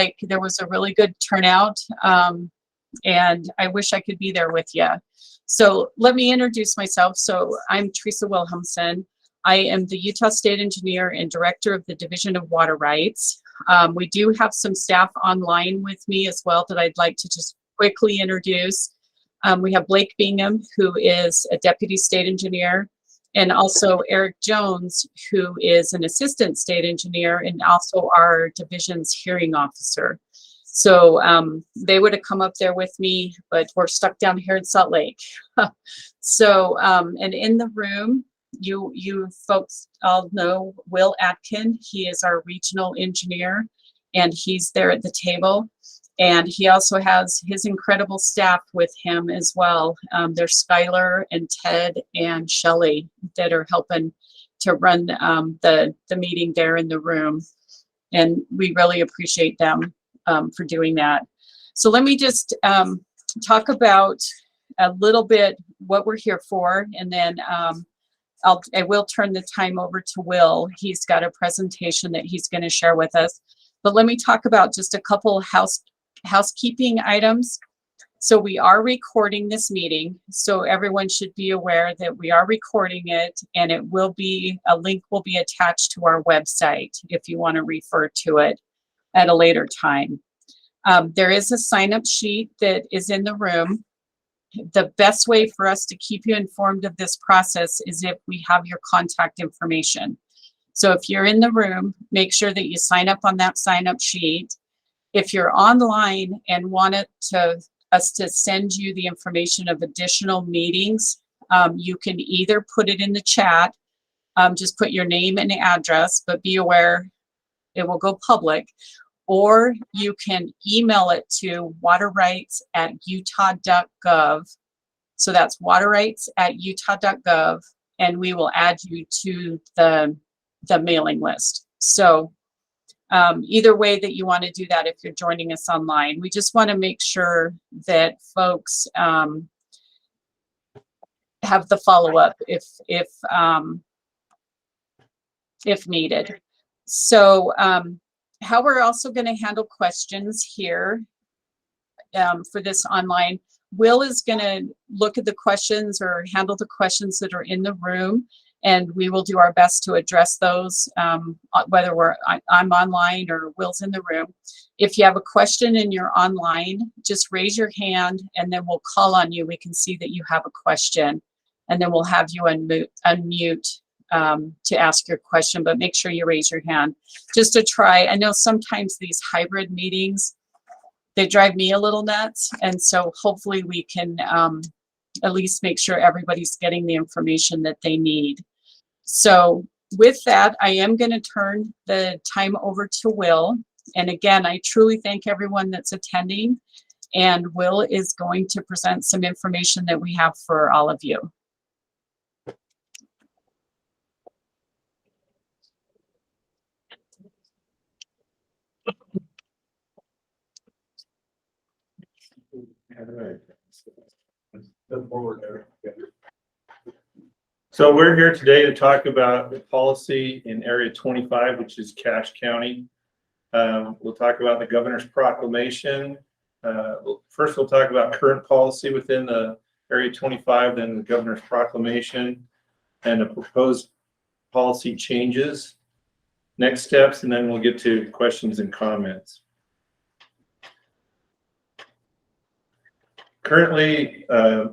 like there was a really good turnout, and I wish I could be there with you. So let me introduce myself. So I'm Teresa Wilhelmsen. I am the Utah State Engineer and Director of the Division of Water Rights. We do have some staff online with me as well that I'd like to just quickly introduce. We have Blake Bingham, who is a Deputy State Engineer, and also Eric Jones, who is an Assistant State Engineer and also our Division's Hearing Officer. So they would have come up there with me, but we're stuck down here in Salt Lake. So, and in the room, you folks all know Will Atkin. He is our regional engineer, and he's there at the table. And he also has his incredible staff with him as well. There's Skylar and Ted and Shelly that are helping to run the meeting there in the room. And we really appreciate them for doing that. So let me just talk about a little bit what we're here for, and then I will turn the time over to Will. He's got a presentation that he's going to share with us. But let me talk about just a couple housekeeping items. So we are recording this meeting, so everyone should be aware that we are recording it, and it will be, a link will be attached to our website if you want to refer to it at a later time. There is a sign-up sheet that is in the room. The best way for us to keep you informed of this process is if we have your contact information. So if you're in the room, make sure that you sign up on that sign-up sheet. If you're online and want us to send you the information of additional meetings, you can either put it in the chat, just put your name and address, but be aware it will go public, or you can email it to waterrights@utah.gov. So that's waterrights@utah.gov, and we will add you to the mailing list. So either way that you want to do that, if you're joining us online, we just want to make sure that folks have the follow-up if needed. So how we're also going to handle questions here for this online. Will is going to look at the questions or handle the questions that are in the room, and we will do our best to address those, whether I'm online or Will's in the room. If you have a question and you're online, just raise your hand and then we'll call on you. We can see that you have a question, and then we'll have you unmute to ask your question, but make sure you raise your hand just to try. I know sometimes these hybrid meetings, they drive me a little nuts, and so hopefully we can at least make sure everybody's getting the information that they need. So with that, I am going to turn the time over to Will. And again, I truly thank everyone that's attending, and Will is going to present some information that we have for all of you. So we're here today to talk about the policy in Area 25, which is Cache County. We'll talk about the governor's proclamation. First, we'll talk about current policy within the Area 25, then the governor's proclamation and the proposed policy changes, next steps, and then we'll get to questions and comments. Currently,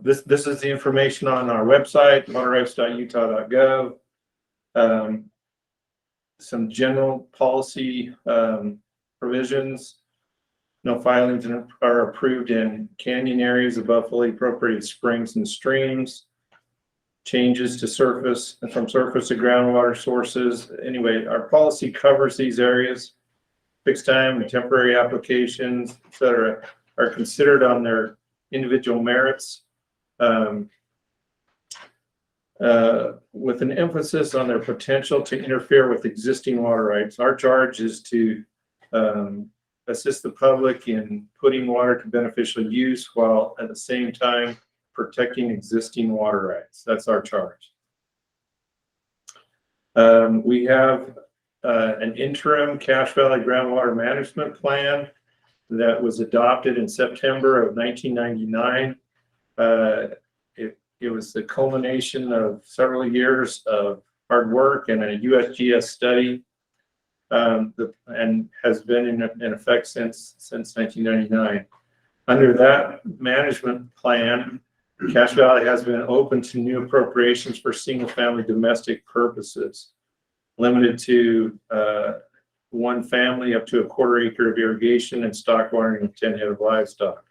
this is the information on our website, waterrights.utah.gov. Some general policy provisions. No filings are approved in canyon areas above fully appropriated springs and streams. Changes to surface, from surface to groundwater sources. Anyway, our policy covers these areas. Fixed time and temporary applications, etc., are considered on their individual merits, with an emphasis on their potential to interfere with existing water rights. Our charge is to assist the public in putting water to beneficial use while at the same time protecting existing water rights. That's our charge. We have an interim Cache Valley groundwater management plan that was adopted in September of 1999. It was the culmination of several years of hard work and a USGS study, and has been in effect since 1999. Under that management plan, Cache Valley has been open to new appropriations for single-family domestic purposes, limited to one family up to a 1/4 acre of irrigation and stock watering of 10 head of livestock.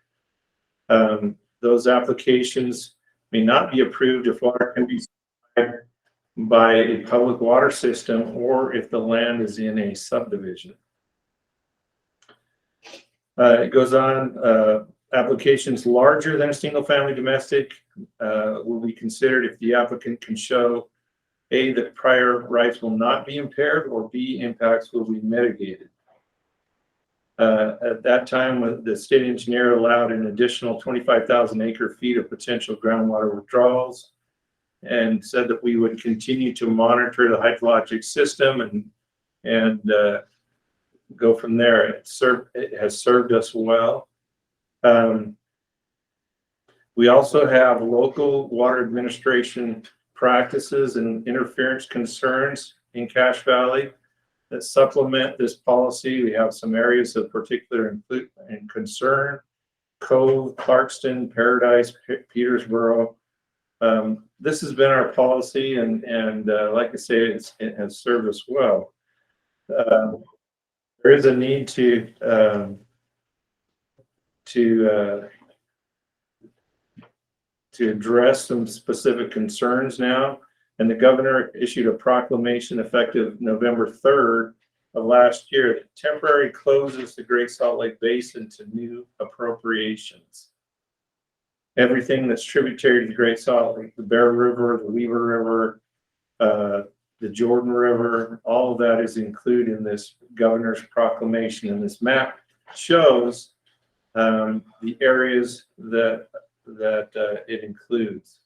Those applications may not be approved if water can be supplied by a public water system or if the land is in a subdivision. It goes on, applications larger than a single family domestic will be considered if the applicant can show A, that prior rights will not be impaired, or B, impacts will be mitigated. At that time, the state engineer allowed an additional 25,000 acre feet of potential groundwater withdrawals and said that we would continue to monitor the hydrologic system and go from there. It has served us well. We also have local water administration practices and interference concerns in Cache Valley that supplement this policy. We have some areas of particular concern: Cove, Clarkston, Paradise, Petersboro. This has been our policy, and like I say, it has served us well. There is a need to address some specific concerns now, and the governor issued a proclamation effective November 3rd of last year that temporarily closes the Great Salt Lake Basin to new appropriations. Everything that's tributary to the Great Salt Lake, the Bear River, the Weaver River, the Jordan River, all of that is included in this governor's proclamation, and this map shows the areas that it includes.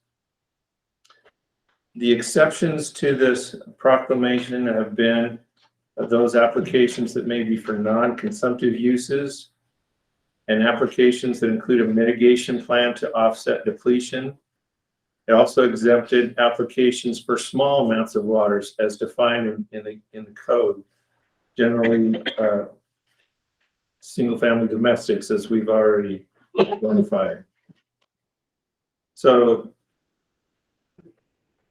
The exceptions to this proclamation have been those applications that may be for non-consumptive uses, and applications that include a mitigation plan to offset depletion. It also exempted applications for small amounts of waters as defined in the code, generally single-family domestics, as we've already identified. So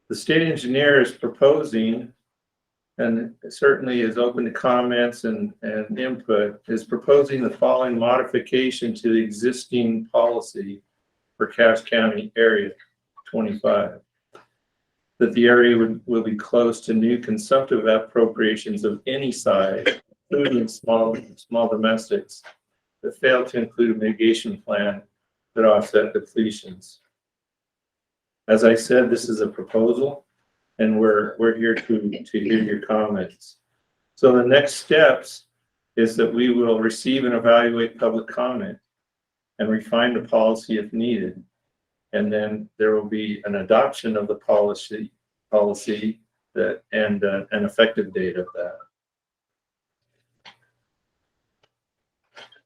the state engineer is proposing, and certainly is open to comments and input, is proposing the following modification to the existing policy for Cache County Area 25. That the area will be closed to new consumptive appropriations of any size, including small domestics, that fail to include a mitigation plan that offset depletions. As I said, this is a proposal, and we're here to hear your comments. So the next steps is that we will receive and evaluate public comment and refine the policy if needed. And then there will be an adoption of the policy that and an effective date of that.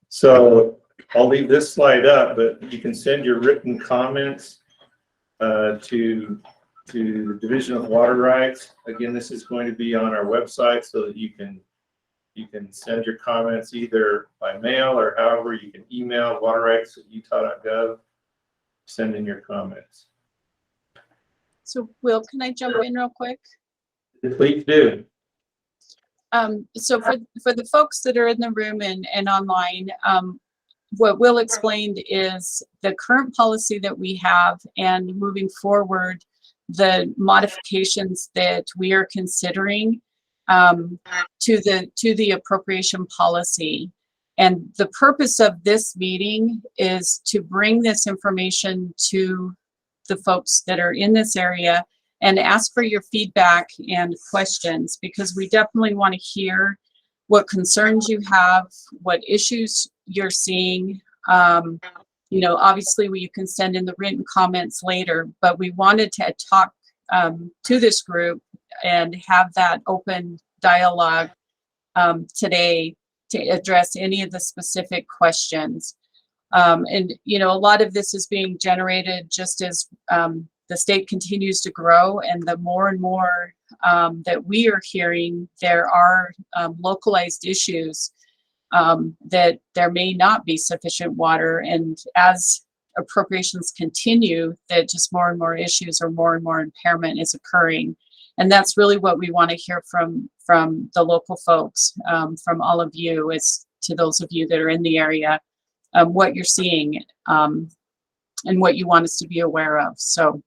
So I'll leave this slide up, but you can send your written comments to the Division of Water Rights. Again, this is going to be on our website so that you can send your comments either by mail or however you can email waterrights@utah.gov. Send in your comments. So Will, can I jump in real quick? Please do. So for the folks that are in the room and online, what Will explained is the current policy that we have, and moving forward, the modifications that we are considering to the appropriation policy. And the purpose of this meeting is to bring this information to the folks that are in this area and ask for your feedback and questions, because we definitely want to hear what concerns you have, what issues you're seeing. You know, obviously you can send in the written comments later, but we wanted to talk to this group and have that open dialogue today to address any of the specific questions. And, you know, a lot of this is being generated just as the state continues to grow, and the more and more that we are hearing, there are localized issues that there may not be sufficient water. And as appropriations continue, that just more and more issues or more and more impairment is occurring. And that's really what we want to hear from the local folks, from all of you, as to those of you that are in the area, what you're seeing and what you want us to be aware of. So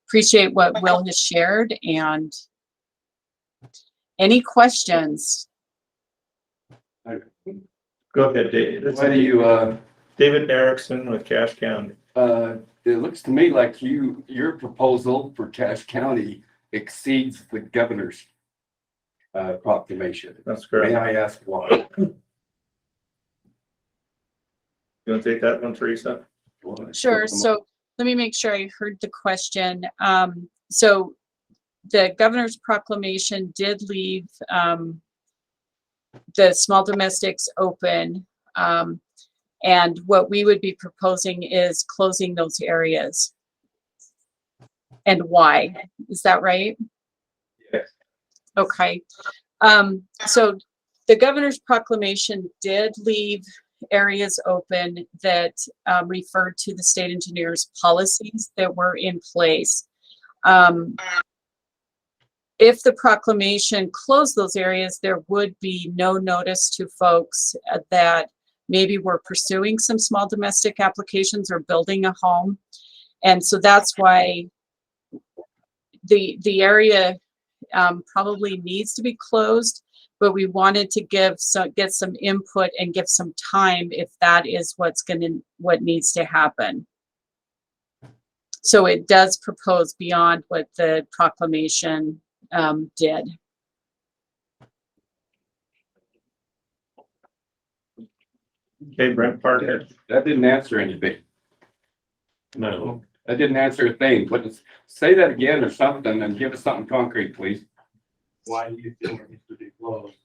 appreciate what Will has shared. And any questions? Go ahead, David. Why do you, David Erickson with Cache County. it looks to me like your proposal for Cache County exceeds the governor's proclamation. That's May correct. I ask why? You want to take that one, Teresa? Sure. So let me make sure I heard the question. So the governor's proclamation did leave the small domestics open. And what we would be proposing is closing those areas. And why? Is that right? Yes. Okay. So the governor's proclamation did leave areas open that referred to the state engineer's policies that were in place. If the proclamation closed those areas, there would be no notice to folks that maybe were pursuing some small domestic applications or building a home. And so that's why the area probably needs to be closed, but we wanted to get some input and give some time if that is what needs to happen. So it does propose beyond what the proclamation did. Okay, Brent Parker. That didn't answer anything. No. That didn't answer a thing. But say that again or something and give us something concrete, please. Why do you feel it needs to be closed?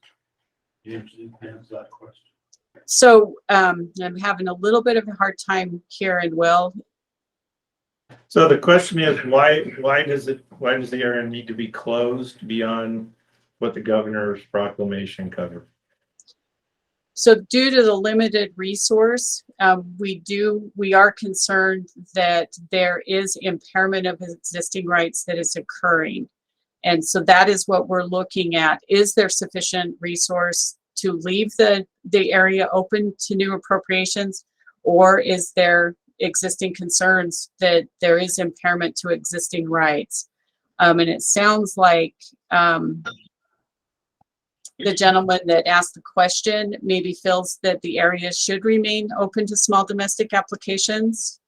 You answer that question. So I'm having a little bit of a hard time here, and Will. So the question is, why does the area need to be closed beyond what the governor's proclamation covered? So due to the limited resource, we are concerned that there is impairment of existing rights that is occurring. And so that is what we're looking at. Is there sufficient resource to leave the area open to new appropriations, or is there existing concerns that there is impairment to existing rights? And it sounds like the gentleman that asked the question maybe feels that the area should remain open to small domestic applications.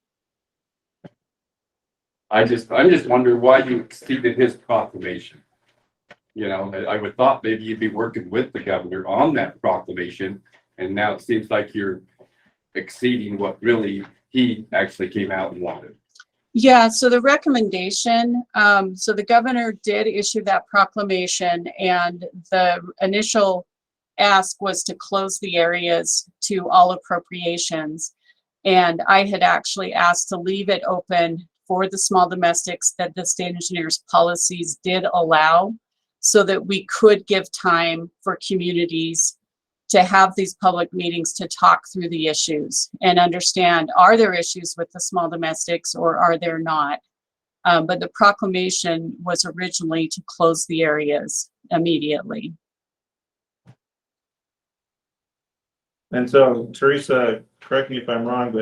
I'm just wondering why you exceeded his proclamation. You know, I would thought maybe you'd be working with the governor on that proclamation, and now it seems like you're exceeding what really he actually came out and wanted. Yeah, so the recommendation, so the governor did issue that proclamation, and the initial ask was to close the areas to all appropriations. And I had actually asked to leave it open for the small domestics that the state engineer's policies did allow, so that we could give time for communities to have these public meetings to talk through the issues and understand, are there issues with the small domestics or are there not? But the proclamation was originally to close the areas immediately. And so, Teresa, correct me if I'm wrong,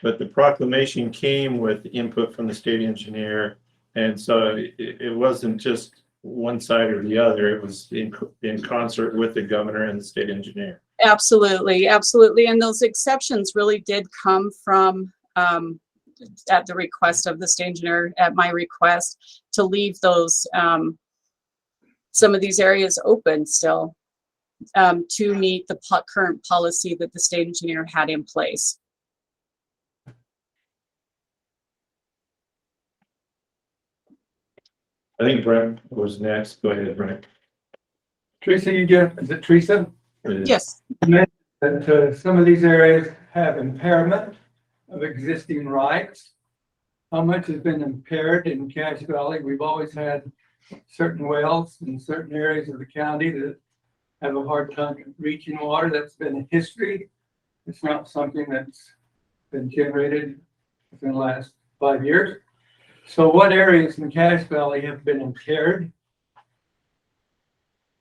but the proclamation came with input from the state engineer, and so it wasn't just one side or the other. It was in concert with the governor and the state engineer. Absolutely, absolutely. And those exceptions really did come from at the request of the state engineer, at my request, to leave those some of these areas open still to meet the current policy that the state engineer had in place. I think Brent was next. Go ahead, Brent. Teresa, is it Teresa? Yes. That some of these areas have impairment of existing rights. How much has been impaired in Cache Valley? We've always had certain wells in certain areas of the county that have a hard time reaching water. That's been a history. It's not something that's been generated within the last 5 years. So what areas in Cache Valley have been impaired?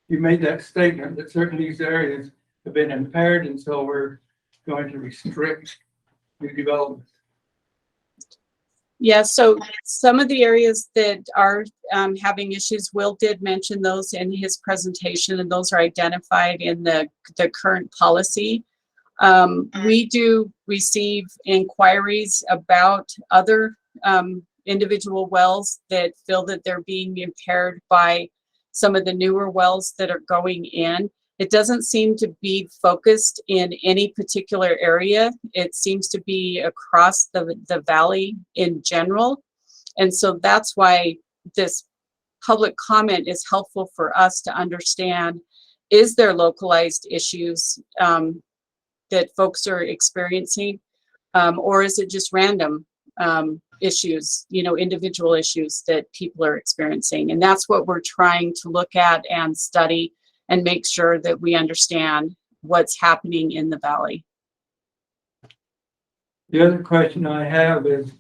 You made that statement that certain of these areas have been impaired, and so we're going to restrict new development. Yeah, so some of the areas that are having issues, Will did mention those in his presentation, and those are identified in the current policy. We do receive inquiries about other individual wells that feel that they're being impaired by some of the newer wells that are going in. It doesn't seem to be focused in any particular area. It seems to be across the valley in general. And so that's why this public comment is helpful for us to understand, is there localized issues that folks are experiencing? Or is it just random issues, individual issues that people are experiencing? And that's what we're trying to look at and study and make sure that we understand what's happening in the valley. The other question I have is,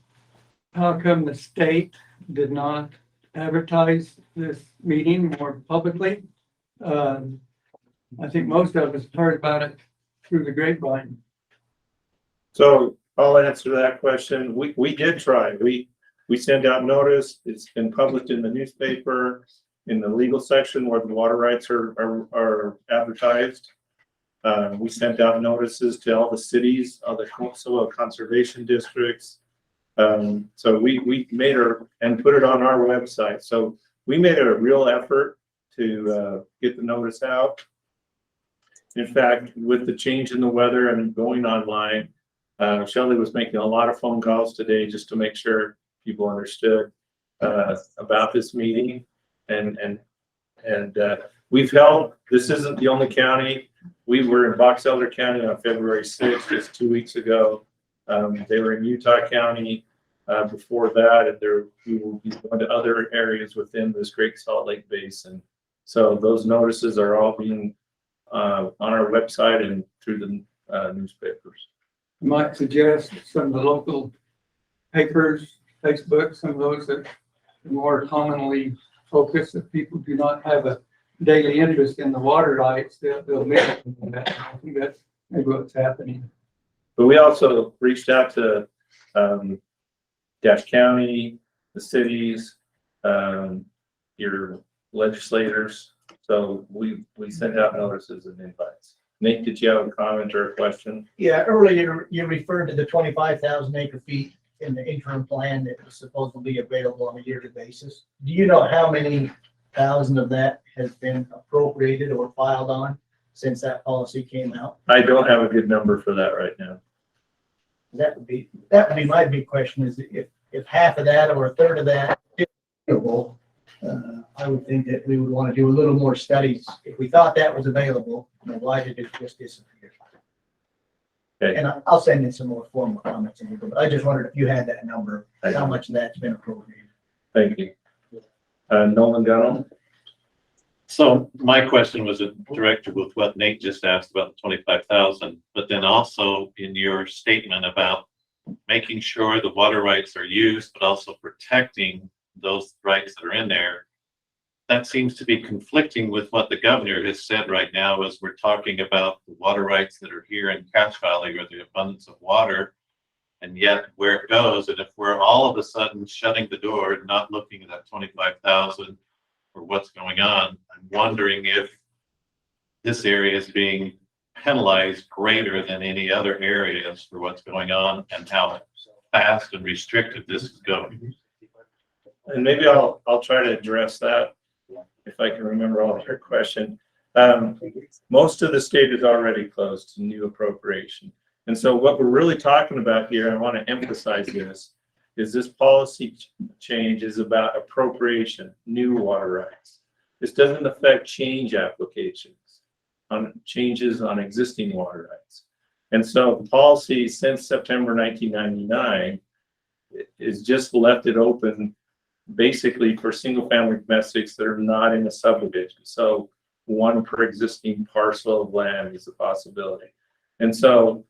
how come the state did not advertise this meeting more publicly? I think most of us heard about it through the grapevine. So I'll answer that question. We did try. We sent out notice. It's been published in the newspaper, in the legal section where the water rights are advertised. We sent out notices to all the cities, all the soil conservation districts. So we made and put it on our website. So we made a real effort to get the notice out. In fact, with the change in the weather and going online, Shelley was making a lot of phone calls today just to make sure people understood about this meeting. And we've held, this isn't the only county. We were in Box Elder County on February 6th, just 2 weeks ago. They were in Utah County before that, and we will be going to other areas within this Great Salt Lake Basin. So those notices are all being on our website and through the newspapers. I might suggest some of the local papers, Facebook, some of those that are more commonly focused, if people do not have a daily interest in the water rights, they'll miss that. I think that's maybe what's happening. But we also reached out to Dash County, the cities, your legislators. So we sent out notices and invites. Nate, did you have a comment or a question? Yeah, earlier you referred to the 25,000 acre feet in the interim plan that was supposed to be available on a yearly basis. Do you know how many thousand of that has been appropriated or filed on since that policy came out? I don't have a good number for that right now. That would be my big question, is if half of that or a third of that is available, I would think that we would want to do a little more studies. If we thought that was available, then why did it just disappear? Okay. And I'll send in some more formal comments, but I just wondered if you had that number, how much of that's been appropriated. Thank you. Nolan Gunnell. So my question was directed with what Nate just asked about the 25,000, but then also in your statement about making sure the water rights are used, but also protecting those rights that are in there. That seems to be conflicting with what the governor has said right now as we're talking about the water rights that are here in Cache Valley or the abundance of water, and yet where it goes. And if we're all of a sudden shutting the door and not looking at that 25,000 or what's going on, I'm wondering if this area is being penalized greater than any other areas for what's going on and how fast and restrictive this is going. And maybe I'll try to address that if I can remember all of your question. Most of the state is already closed to new appropriation. And so what we're really talking about here, I want to emphasize this policy change is about appropriation, new water rights. This doesn't affect change applications. on changes on existing water rights. And so the policy since September 1999 is just left it open basically for single family domestics that are not in a subdivision. So one per existing parcel of land is a possibility. And so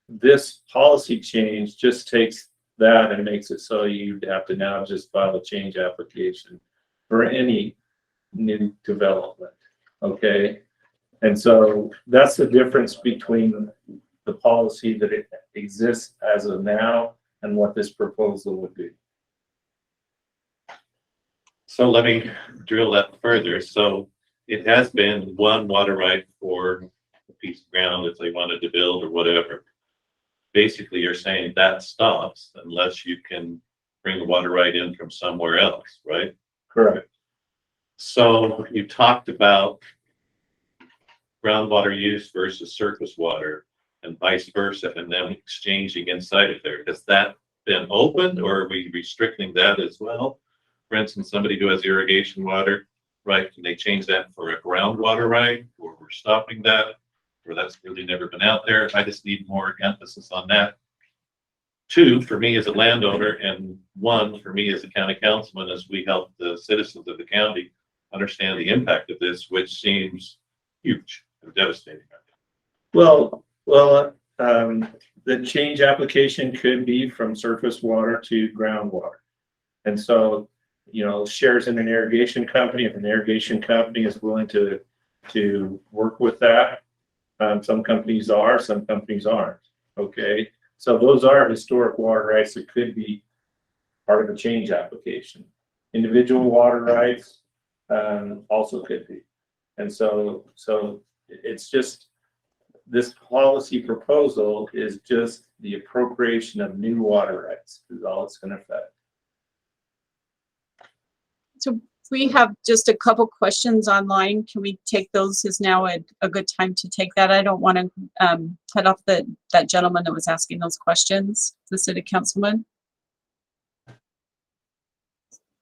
this policy change just takes that and makes it so you'd have to now just file a change application for any new development. Okay. And so that's the difference between the policy that it exists as of now and what this proposal would be. So let me drill that further. So it has been one water right for a piece of ground if they wanted to build or whatever. Basically, you're saying that stops unless you can bring the water right in from somewhere else, right? Correct. So you talked about groundwater use versus surface water and vice versa, and then exchanging inside of there. Has that been opened, or are we restricting that as well? For instance, somebody who has irrigation water, right, can they change that for a groundwater right, or we're stopping that, or that's really never been out there? I just need more emphasis on that. Two, for me as a landowner, and one, for me as a county councilman, as we help the citizens of the county understand the impact of this, which seems huge and devastating. Well, the change application could be from surface water to groundwater. And so, you know, shares in an irrigation company, if an irrigation company is willing to work with that, some companies are, some companies aren't. Okay. So those are historic water rights that could be part of a change application. Individual water rights also could be. And so it's just, this policy proposal is just the appropriation of new water rights is all it's going to affect. So we have just a couple questions online. Can we take those? Is now a good time to take that? I don't want to cut off that gentleman that was asking those questions, the city councilman.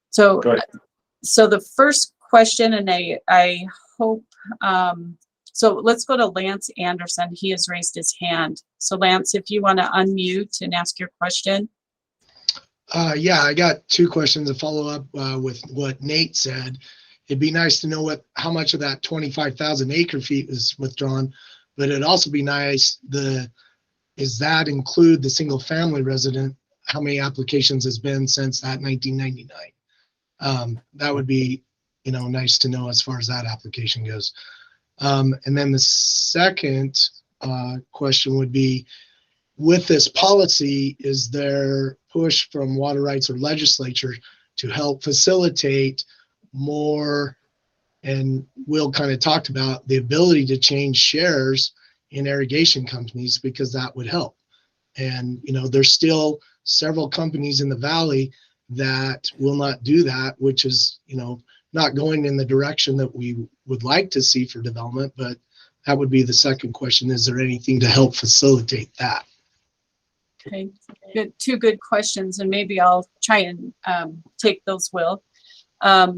So, Go ahead. so the first question, and I hope, so let's go to Lance Anderson. He has raised his hand. So Lance, if you want to unmute and ask your question. Yeah, I got two questions to follow up with what Nate said. It'd be nice to know how much of that 25,000 acre feet is withdrawn, but it'd also be nice, does that include the single family resident? How many applications has been since that 1999? That would be, nice to know as far as that application goes. And then the second question would be, with this policy, is there push from water rights or legislature to help facilitate more, and Will kind of talked about the ability to change shares in irrigation companies, because that would help. And, there's still several companies in the valley that will not do that, which is, not going in the direction that we would like to see for development. But that would be the second question. Is there anything to help facilitate that? Okay, good. Two good questions, and maybe I'll try and take those, Will.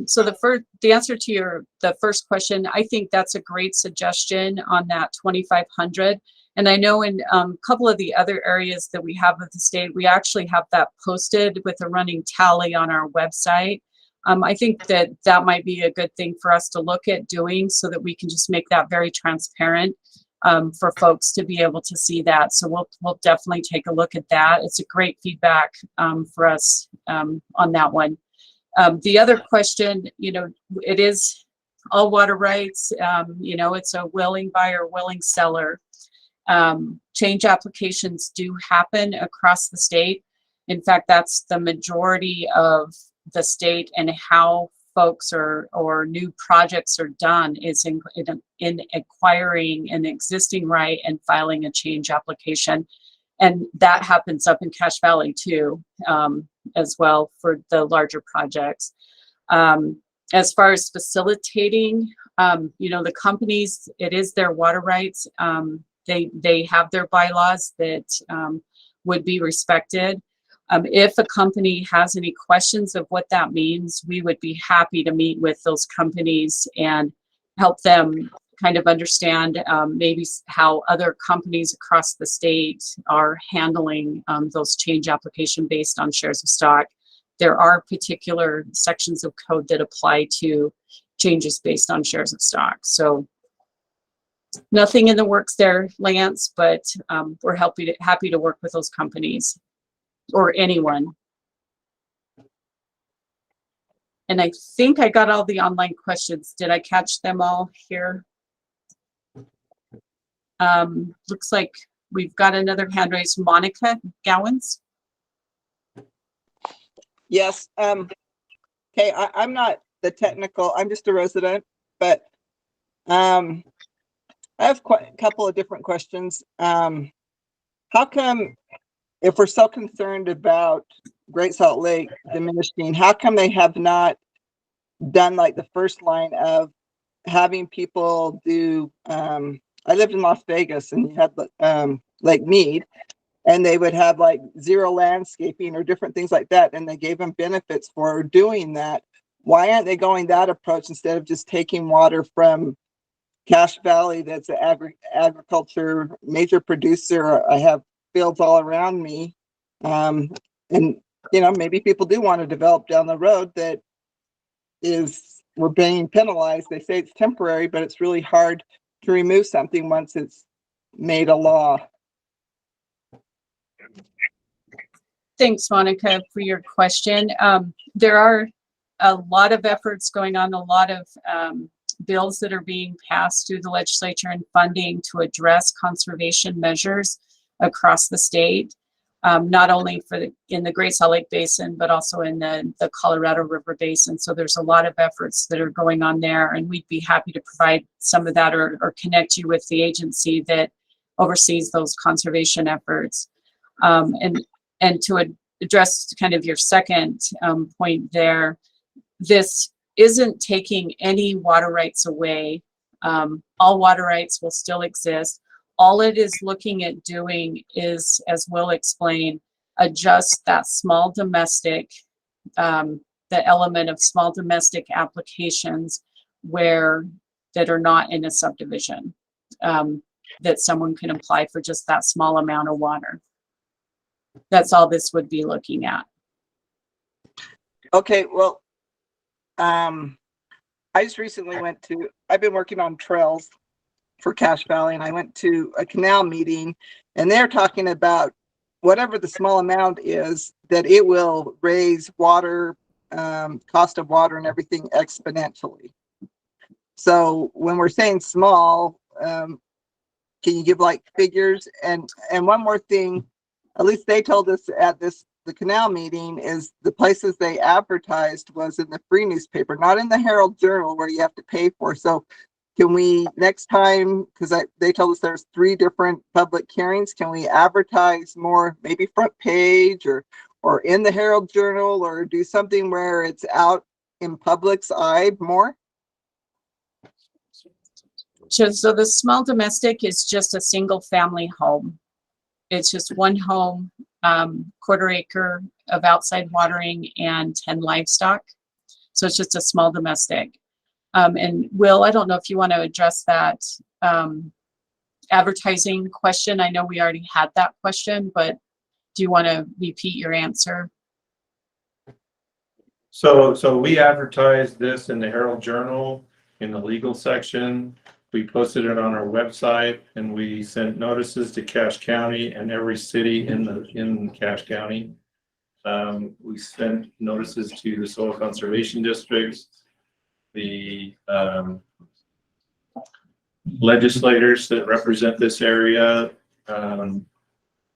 So the answer to the first question, I think that's a great suggestion on that 2,500. And I know in a couple of the other areas that we have of the state, we actually have that posted with a running tally on our website. I think that might be a good thing for us to look at doing, so that we can just make that very transparent for folks to be able to see that. So we'll definitely take a look at that. It's a great feedback for us on that one. The other question, it is all water rights. It's a willing buyer, willing seller. Change applications do happen across the state. In fact, that's the majority of the state, and how folks or new projects are done is in acquiring an existing right and filing a change application. And that happens up in Cache Valley too, as well, for the larger projects. As far as facilitating, the companies, it is their water rights. They have their bylaws that would be respected. If a company has any questions of what that means, we would be happy to meet with those companies and help them kind of understand maybe how other companies across the state are handling those change application based on shares of stock. There are particular sections of code that apply to changes based on shares of stock. So nothing in the works there, Lance, but we're happy to work with those companies or anyone. And I think I got all the online questions. Did I catch them all here? Looks like we've got another hand raised. Monica Gowans. Yes. Okay, I'm not the technical, I'm just a resident, but I have quite a couple of different questions. How come, if we're so concerned about Great Salt Lake diminishing, how come they have not done like the first line of having people do, I lived in Las Vegas and you had Lake Mead, and they would have like zero landscaping or different things like that, and they gave them benefits for doing that. Why aren't they going that approach instead of just taking water from Cache Valley, that's an agriculture major producer? I have fields all around me. And, you know, maybe people do want to develop down the road that we're being penalized. They say it's temporary, but it's really hard to remove something once it's made a law. Thanks, Monica, for your question. There are a lot of efforts going on, a lot of bills that are being passed through the legislature and funding to address conservation measures across the state, not only in the Great Salt Lake Basin, but also in the Colorado River Basin. So there's a lot of efforts that are going on there, and we'd be happy to provide some of that or connect you with the agency that oversees those conservation efforts. And to address kind of your second point there, this isn't taking any water rights away. All water rights will still exist. All it is looking at doing is, as Will explained, adjust that small domestic, the element of small domestic applications that are not in a subdivision, that someone can apply for just that small amount of water. That's all this would be looking at. Okay, well, I just recently I've been working on trails for Cache Valley, and I went to a canal meeting, and they're talking about whatever the small amount is, that it will raise water, cost of water and everything exponentially. So when we're saying small, can you give like figures? And one more thing, at least they told us at the canal meeting, is the places they advertised was in the free newspaper, not in the Herald Journal where you have to pay for. So can we next time, because they told us there's 3 different public hearings, can we advertise more, maybe front page or in the Herald Journal, or do something where it's out in public's eye more? So the small domestic is just a single family home. It's just one home, 1/4 acre of outside watering and 10 livestock. So it's just a small domestic. And Will, I don't know if you want to address that advertising question. I know we already had that question, but do you want to repeat your answer? So we advertised this in the Herald Journal in the legal section. We posted it on our website, and we sent notices to Cache County and every city in Cache County. We sent notices to the soil conservation districts, the legislators that represent this area,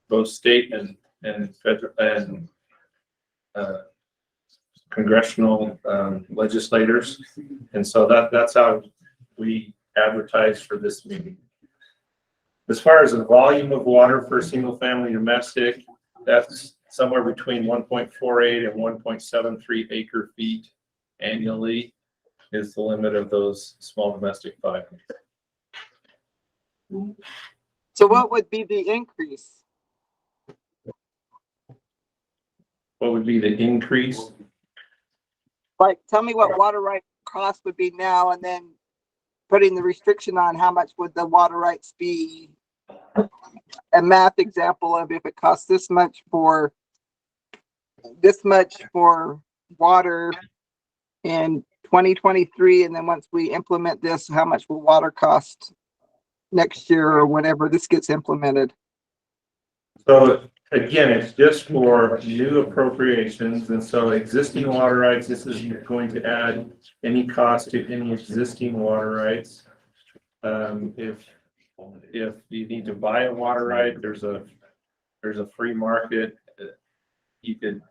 both state and federal and congressional legislators. And so that's how we advertise for this meeting. As far as the volume of water for single family domestic, that's somewhere between 1.48 and 1.73 acre feet annually is the limit of those small domestic filings. So what would be the increase? What would be the increase? Like, tell me what water right cost would be now, and then putting the restriction on how much would the water rights be. A math example of if it costs this much for water in 2023, and then once we implement this, how much will water cost next year or whenever this gets implemented? So again, it's just for new appropriations, and so existing water rights, this isn't going to add any cost to any existing water rights. If you need to buy a water right, there's a free market. You could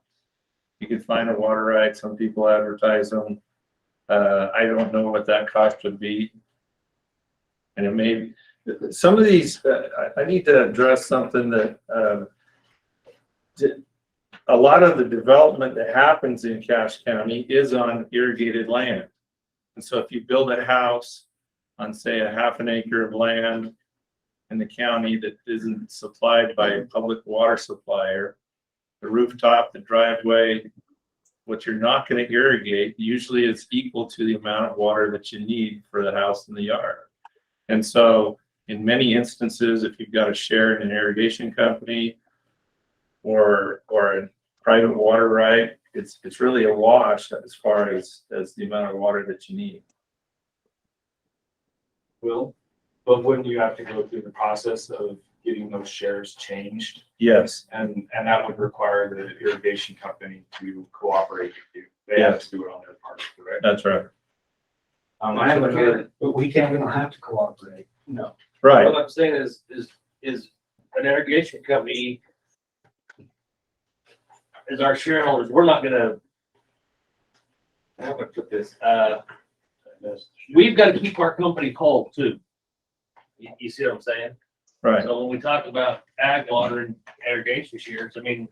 find a water right. Some people advertise them. I don't know what that cost would be. And it may, some of these, I need to address something that, a lot of the development that happens in Cache County is on irrigated land. And so if you build a house on, say, a half an acre of land in the county that isn't supplied by a public water supplier, the rooftop, the driveway, what you're not going to irrigate usually is equal to the amount of water that you need for the house and the yard. And so in many instances, if you've got a share in an irrigation company or a private water right, it's really a wash as far as the amount of water that you need. Will, but wouldn't you have to go through the process of getting those shares changed? Yes. And that would require the irrigation company to cooperate with you. They have to do it on their part, correct? That's right. I haven't heard, but we don't have to cooperate. No. Right. What I'm saying is an irrigation company is our shareholders. We're not gonna, how do I put this? We've got to keep our company whole too. You see what I'm saying? Right. So when we talk about ag water and irrigation shares, I mean,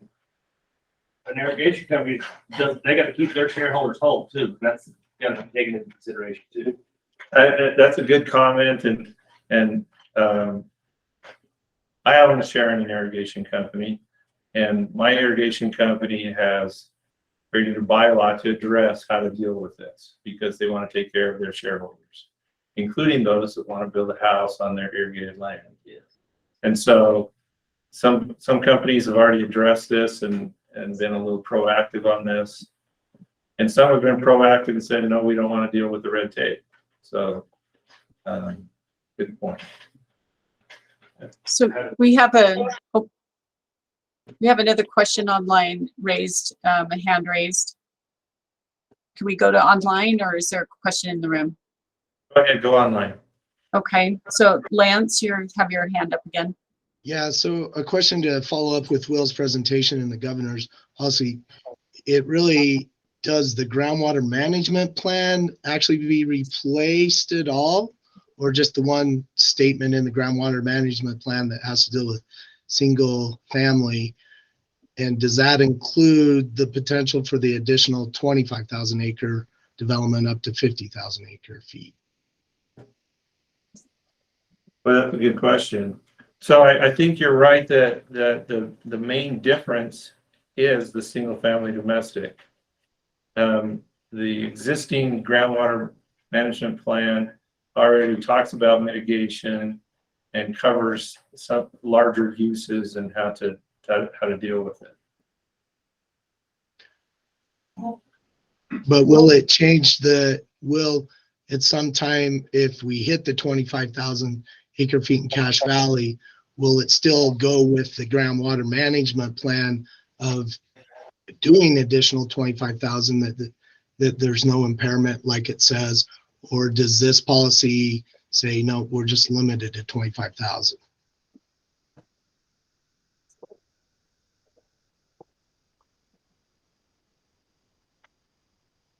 an irrigation company they got to keep their shareholders whole too. That's got to be taken into consideration too. That's a good comment, and I own a share in an irrigation company, and my irrigation company has created a bylaw to address how to deal with this because they want to take care of their shareholders, including those that want to build a house on their irrigated land. Yes. And so some companies have already addressed this and been a little proactive on this. And some have been proactive and said, no, we don't want to deal with the red tape. So, good point. So we have another question online raised, a hand raised. Can we go to online or is there a question in the room? Go ahead, go online. Okay, so Lance, you have your hand up again. Yeah, so a question to follow up with Will's presentation and the governor's policy. It really, does the groundwater management plan actually be replaced at all? Or just the one statement in the groundwater management plan that has to deal with single family? And does that include the potential for the additional 25,000 acre development up to 50,000 acre feet? Well, that's a good question. So I think you're right that the main difference is the single family domestic. The existing groundwater management plan already talks about mitigation and covers some larger uses and how to deal with it. But will it change will at some time, if we hit the 25,000 acre feet in Cache Valley, will it still go with the groundwater management plan of doing additional 25,000 that there's no impairment like it says? Or does this policy say, no, we're just limited to 25,000?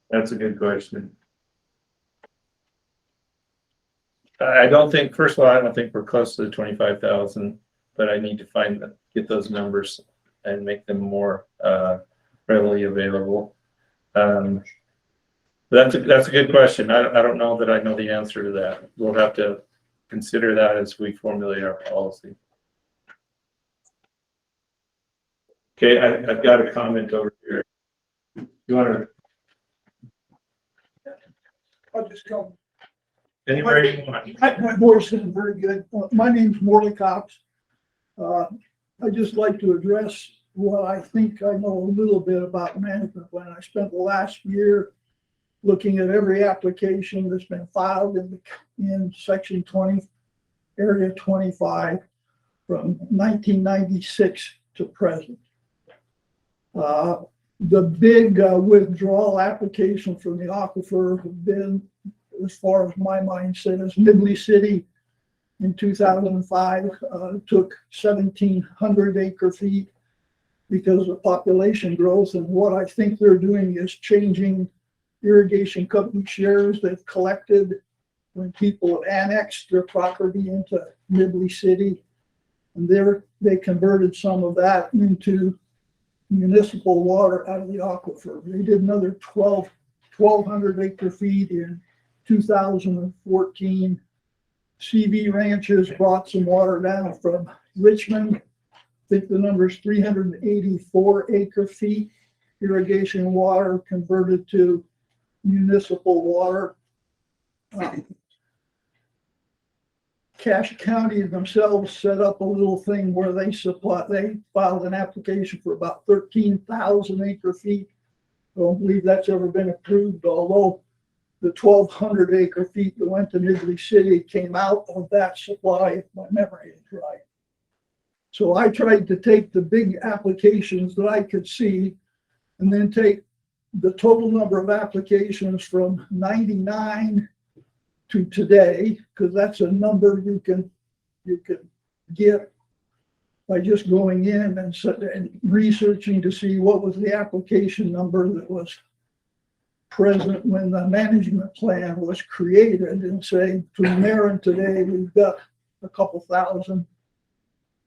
That's a good question. I don't think, first of all, I don't think we're close to the 25,000, but I need to get those numbers and make them more readily available. That's a good question. I don't know that I know the answer to that. We'll have to consider that as we formulate our policy. Okay, I've got a comment over here. You want to? I'll just come. Anybody you want? My voice isn't very good. My name's Morley Cox. I'd just like to address what I think I know a little bit about management plan. I spent the last year looking at every application that's been filed in section 20, area 25 from 1996 to present. The big withdrawal application from the aquifer have been, as far as my mind says, Midley City in 2005 took 1,700 acre feet because of population growth. And what I think they're doing is changing irrigation company shares they've collected when people have annexed their property into Midley City. And they converted some of that into municipal water out of the aquifer. They did another 1,200 acre feet in 2014. CV Ranches brought some water down from Richmond. I think the number is 384 acre feet. Irrigation water converted to municipal water. Cache County themselves set up a little thing where they filed an application for about 13,000 acre feet. I don't believe that's ever been approved, although the 1,200 acre feet that went to Midley City came out of that supply, if my memory is right. So I tried to take the big applications that I could see and then take the total number of applications from 99 to today, because that's a number you can get by just going in and researching to see what was the application number that was present when the management plan was created, and say from there and today we've got a couple thousand.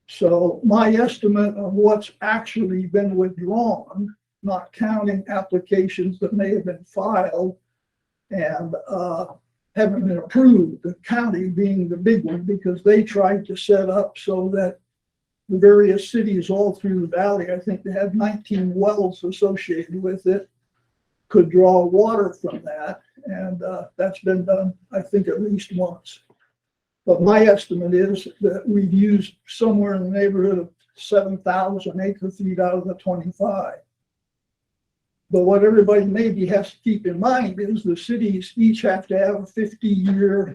So my estimate of what's actually been withdrawn, not counting applications that may have been filed and haven't been approved, the county being the big one, because they tried to set up so that the various cities all through the valley, I think they had 19 wells associated with it, could draw water from that. And that's been done, I think, at least once. But my estimate is that we've used somewhere in the neighborhood of 7,000 acre feet out of the 25. But what everybody maybe has to keep in mind is the cities each have to have a 50-year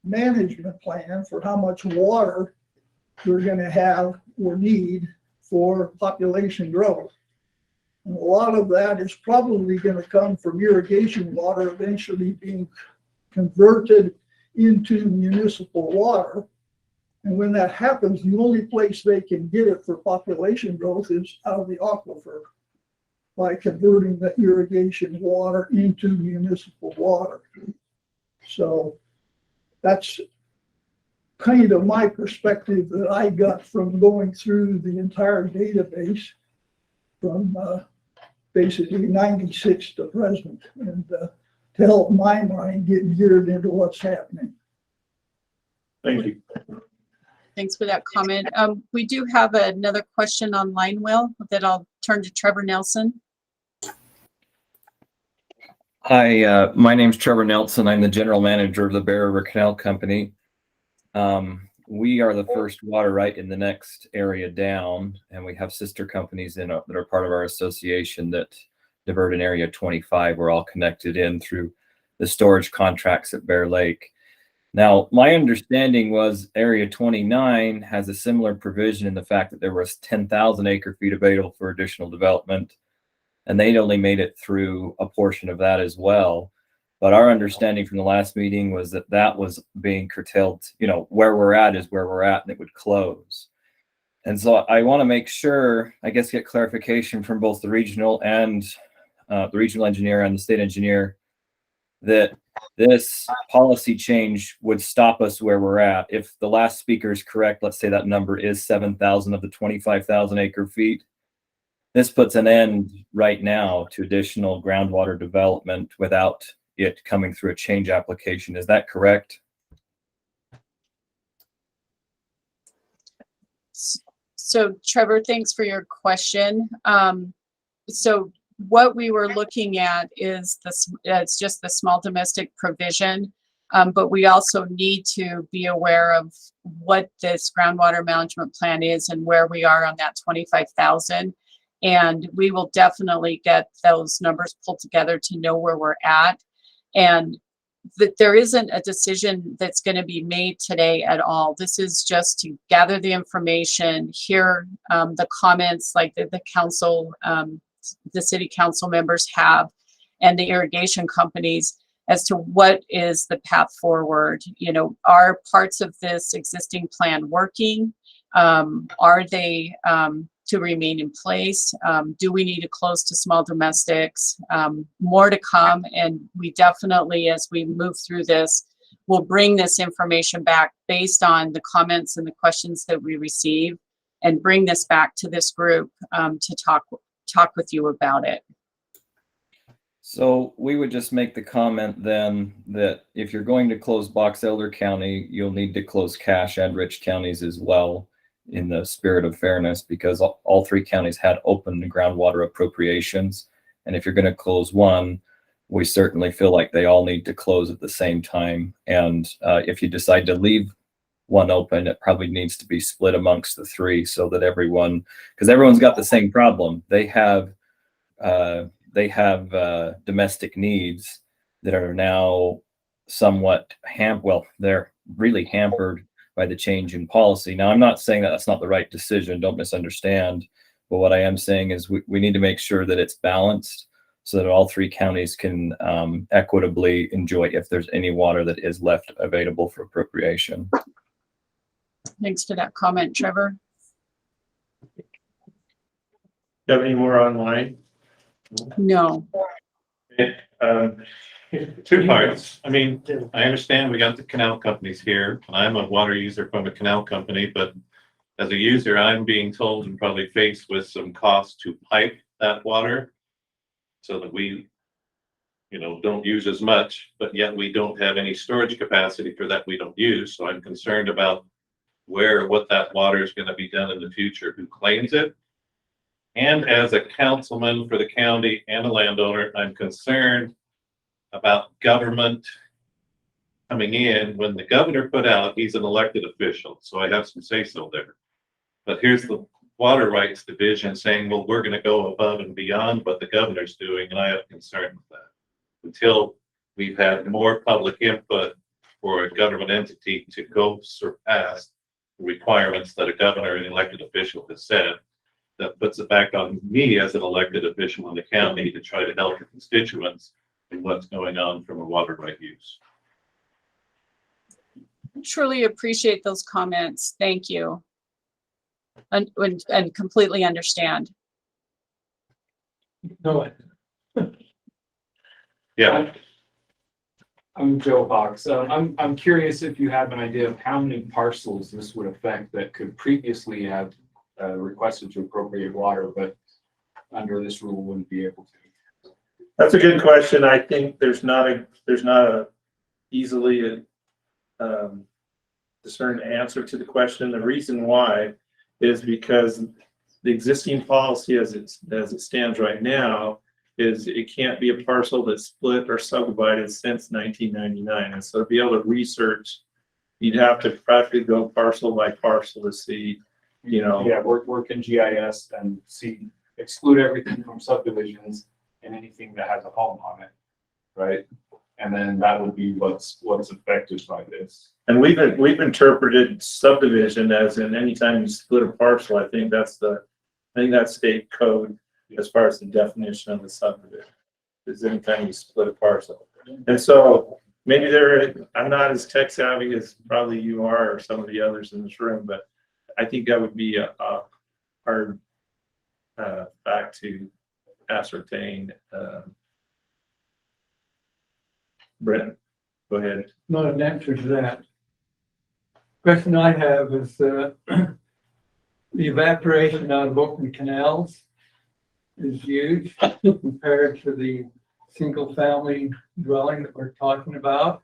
management plan for how much water they're going to have or need for population growth. And a lot of that is probably going to come from irrigation water eventually being converted into municipal water. And when that happens, the only place they can get it for population growth is out of the aquifer, by converting the irrigation water into municipal water. So that's kind of my perspective that I got from going through the entire database from basically 96 to present, and to help my mind get geared into what's happening. Thank you. Thanks for that comment. We do have another question online, Will, that I'll turn to Trevor Nelson. Hi, my name's Trevor Nelson. I'm the general manager of the Bear River Canal Company. We are the first water right in the next area down, and we have sister companies that are part of our association that divert in area 25. We're all connected in through the storage contracts at Bear Lake. Now, my understanding was area 29 has a similar provision in the fact that there was 10,000 acre feet available for additional development, and they'd only made it through a portion of that as well. But our understanding from the last meeting was that that was being curtailed. You know, where we're at is where we're at, and it would close. And so I want to make sure, I guess, get clarification from both the regional and the regional engineer and the state engineer that this policy change would stop us where we're at. If the last speaker is correct, let's say that number is 7,000 of the 25,000 acre feet. This puts an end right now to additional groundwater development without it coming through a change application. Is that correct? So Trevor, thanks for your question. So what we were looking at is this, it's just the small domestic provision. But we also need to be aware of what this groundwater management plan is and where we are on that 25,000. And we will definitely get those numbers pulled together to know where we're at. And that there isn't a decision that's going to be made today at all. This is just to gather the information, hear the comments like the council, the city council members have, and the irrigation companies as to what is the path forward. You know, are parts of this existing plan working? Are they to remain in place? Do we need to close to small domestics? More to come, and we definitely, as we move through this, will bring this information back based on the comments and the questions that we receive, and bring this back to this group to talk with you about it. So we would just make the comment then that if you're going to close Box Elder County, you'll need to close Cache and Rich counties as well, in the spirit of fairness, because all three counties had open groundwater appropriations. And if you're going to close one, we certainly feel like they all need to close at the same time. And if you decide to leave one open, it probably needs to be split amongst the three so that everyone, because everyone's got the same problem. They have domestic needs that are now somewhat they're really hampered by the change in policy. Now, I'm not saying that that's not the right decision, don't misunderstand, but what I am saying is we need to make sure that it's balanced so that all three counties can equitably enjoy, if there's any water that is left available for appropriation. Thanks for that comment, Trevor. You have any more online? No. Two parts. I mean, I understand we got the canal companies here, and I'm a water user from a canal company, but as a user, I'm being told and probably faced with some cost to pipe that water so that we, don't use as much, but yet we don't have any storage capacity for that we don't use. So I'm concerned about what that water is going to be done in the future, who claims it. And as a councilman for the county and a landowner, I'm concerned about government coming in. When the governor put out, he's an elected official, so I have some say-so there. But here's the Water Rights Division saying, well, we're going to go above and beyond what the governor's doing, and I have concern with that. Until we've had more public input for a government entity to go surpass the requirements that a governor and elected official has said, that puts it back on me as an elected official in the county to try to help the constituents in what's going on from a water right use. Truly appreciate those comments. Thank you. And completely understand. No, Yeah, I'm Joe Fox. I'm curious if you have an idea of how many parcels this would affect that could previously have requested to appropriate water, but under this rule wouldn't be able to. That's a good question. I think there's not a easily discerned answer to the question. The reason why is because the existing policy as it stands right now is it can't be a parcel that's split or subdivided since 1999. And so to be able to research, you'd have to practically go parcel by parcel to see, Yeah, work in GIS and exclude everything from subdivisions and anything that has a home on it, right? And then that would be what's affected by this. And we've interpreted subdivision as in anytime you split a parcel. I think that's state code as far as the definition of the subdivision is anytime you split a parcel. And so maybe I'm not as tech savvy as probably you are or some of the others in this room, but I think that would be a hard fact to ascertain. Brent, go ahead. Not an answer to that. Question I have is the evaporation out of open canals is huge compared to the single family dwelling that we're talking about.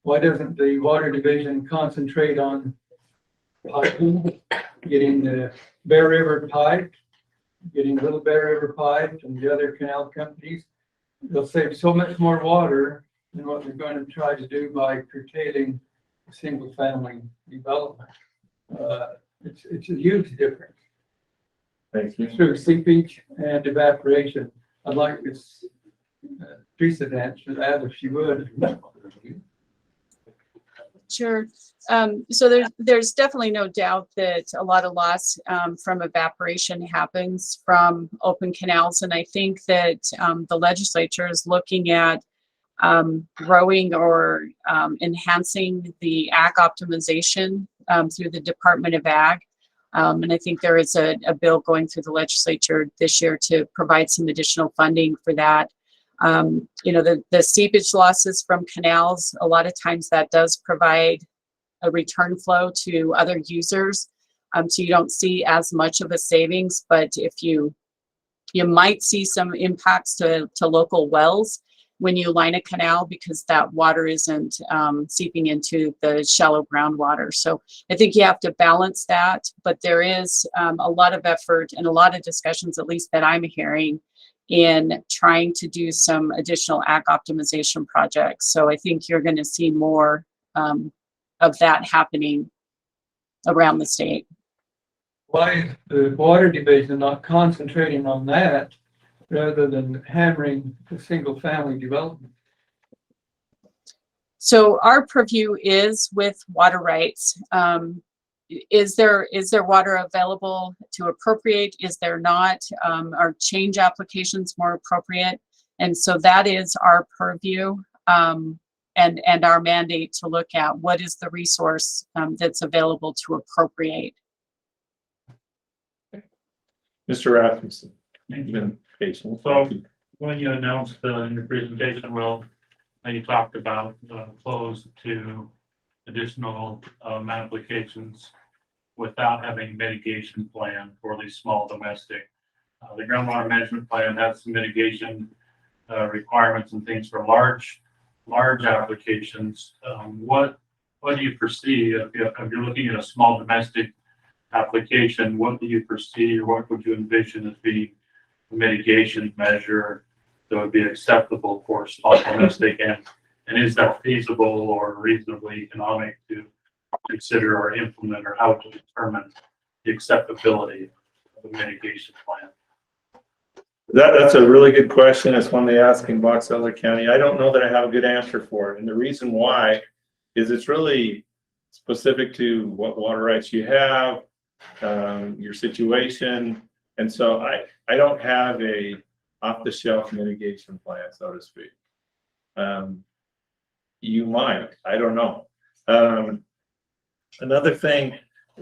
Why doesn't the water division concentrate on piping, getting the Bear River pipe, getting Little Bear River pipe and the other canal companies? They'll save so much more water and what we're going to try to do by curtailing single-family development. It's a huge difference Thank you. through seepage and evaporation. I'd like this Teresa to answer that if she would. Sure. So there's definitely no doubt that a lot of loss from evaporation happens from open canals. And I think that the legislature is looking at growing or enhancing the ag optimization through the Department of Ag. And I think there is a bill going through the legislature this year to provide some additional funding for that. You know, the seepage losses from canals, a lot of times that does provide a return flow to other users. So you don't see as much of a savings, but if you might see some impacts to local wells when you line a canal, because that water isn't seeping into the shallow groundwater. So I think you have to balance that, but there is a lot of effort and a lot of discussions, at least that I'm hearing, in trying to do some additional ag optimization projects. So I think you're going to see more of that happening around the state. Why is the water division not concentrating on that rather than hammering the single-family development? So our purview is with water rights. Is there water available to appropriate? Is there not? Are change applications more appropriate? And so that is our purview and our mandate to look at what is the resource that's available to appropriate. Mr. Rasmussen, you've been patient. So when you announced in your presentation, Will, and you talked about close to additional applications without having a mitigation plan for these small domestic. The groundwater management plan has some mitigation requirements and things for large applications. What do you foresee if you're looking at a small domestic application? What do you foresee, or what would you envision as being a mitigation measure that would be acceptable for small domestic, and is that feasible or reasonably economic to consider or implement, or how to determine the acceptability of a mitigation plan? That's a really good question. It's one they ask in Box Elder County. I don't know that I have a good answer for it. And the reason why is it's really specific to what water rights you have, your situation. And so I don't have a off-the-shelf mitigation plan, so to speak. You might, I don't know. Another thing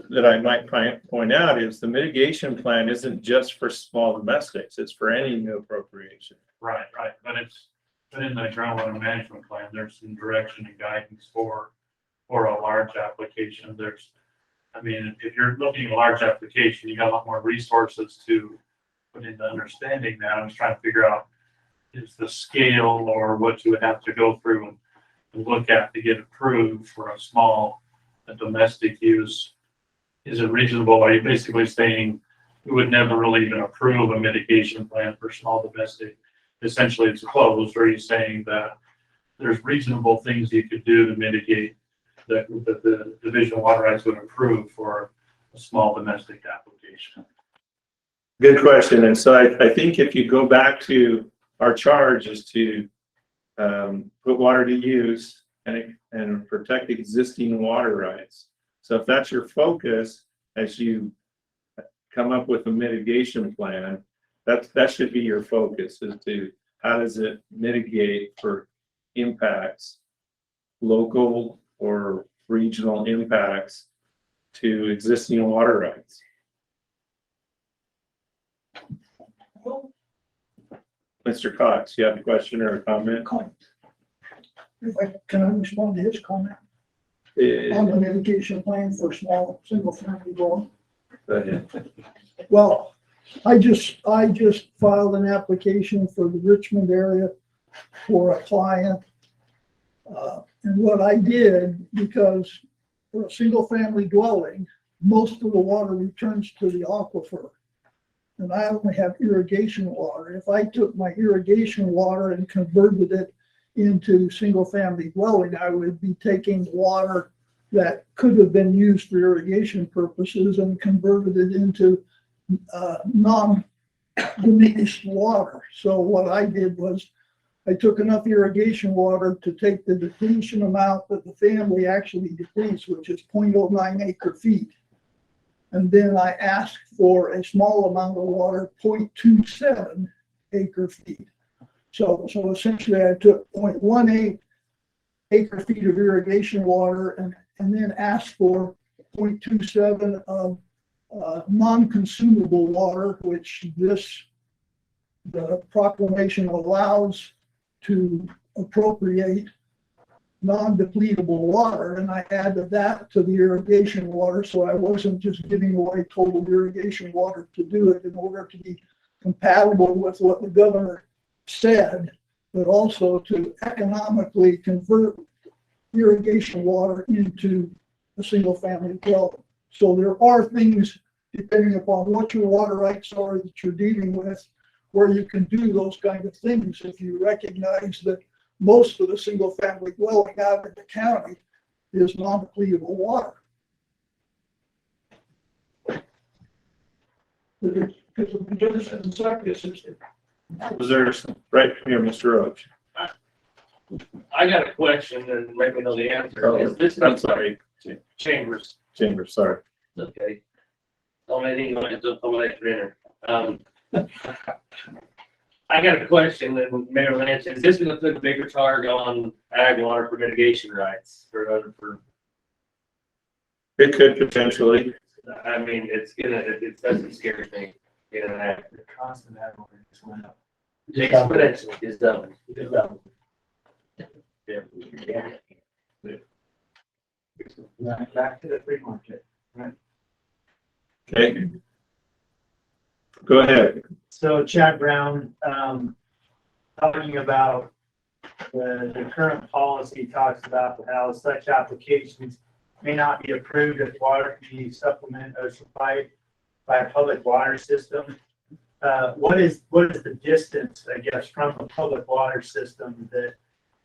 that I might point out is the mitigation plan isn't just for small domestics, it's for any new appropriation. Right. But in the groundwater management plan, there's some direction and guidance for a large application. If you're looking at a large application, you got a lot more resources to put into understanding that. I'm just trying to figure out is the scale or what you would have to go through and look at to get approved for a small domestic use. Is it reasonable? Are you basically saying we would never really even approve a mitigation plan for small domestic? Essentially, it's closed. Or are you saying that there's reasonable things you could do to mitigate that the Division of Water Rights would approve for a small domestic application? Good question. And so I think if you go back to our charge is to put water to use and protect existing water rights. So if that's your focus as you come up with a mitigation plan, that should be your focus, is to how does it mitigate for impacts, local or regional impacts to existing water rights. Mr. Cox, you have a question or a comment? Can I respond to his comment on the mitigation plan for small single-family dwelling? Go ahead. Well, I just filed an application for the Richmond area for a client. And what I did, because for a single-family dwelling, most of the water returns to the aquifer. And I only have irrigation water. If I took my irrigation water and converted it into single-family dwelling, I would be taking water that could have been used for irrigation purposes and converted it into non-diminished water. So what I did was I took enough irrigation water to take the depletion amount that the family actually depletes, which is 0.09 acre feet. And then I asked for a small amount of water, 0.27 acre feet. So essentially I took 0.18 acre feet of irrigation water and then asked for 0.27 of non-consumable water, which the proclamation allows to appropriate non-depletable water, and I added that to the irrigation water, so I wasn't just giving away total irrigation water to do it in order to be compatible with what the governor said, but also to economically convert irrigation water into a single-family dwelling. So there are things, depending upon what your water rights are that you're dealing with, where you can do those kind of things if you recognize that most of the single-family dwelling out in the county is non-depletable water. Because of the conditions in the septic system. Was there, right here, Mr. Roach? I got a question and maybe know the answer. Oh, Is this I'm sorry, Chambers? Chambers, sorry. Okay. Only dinner. I got a question and Mayor Lance, is this gonna put a bigger target on ag water for mitigation rights for It could potentially. I mean, that's a scary thing. You know, The cost of that water just went up. exponentially is double. It's double. Yeah. Back to the free market. Okay. Go ahead. So Chad Brown, talking about the current policy talks about how such applications may not be approved if water can be supplemented or supplied by a public water system. What is the distance, I guess, from a public water system that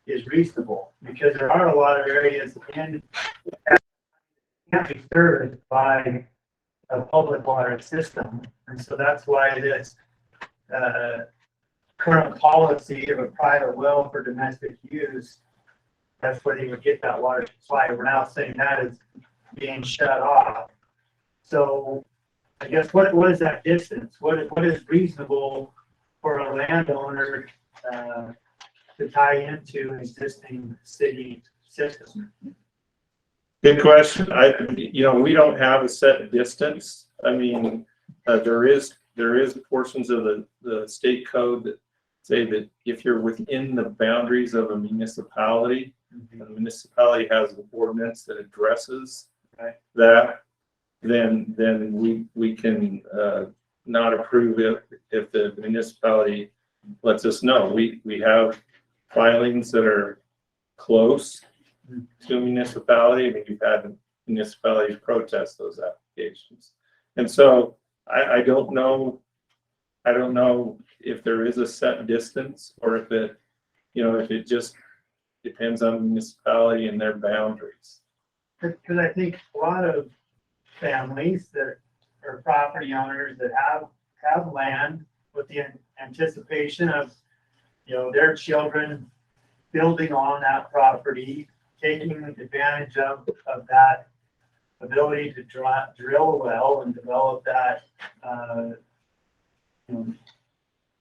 is reasonable? Because there are a lot of areas in can't be served by a public water system, and so that's why this current policy of a private well for domestic use, that's where they would get that water supply. We're now saying that is being shut off. So I guess what is that distance? What is reasonable for a landowner to tie into an existing city system? Good question. We don't have a set distance. I mean, there is portions of the state code that say that if you're within the boundaries of a municipality, and the municipality has an ordinance that addresses that, then we can not approve it if the municipality lets us know. We have filings that are close to a municipality. I mean, we've had municipalities protest those applications. And so I don't know if there is a set distance or if it just depends on the municipality and their boundaries. Because I think a lot of families that are property owners that have land with the anticipation of, their children building on that property, taking advantage of that ability to drill a well and develop that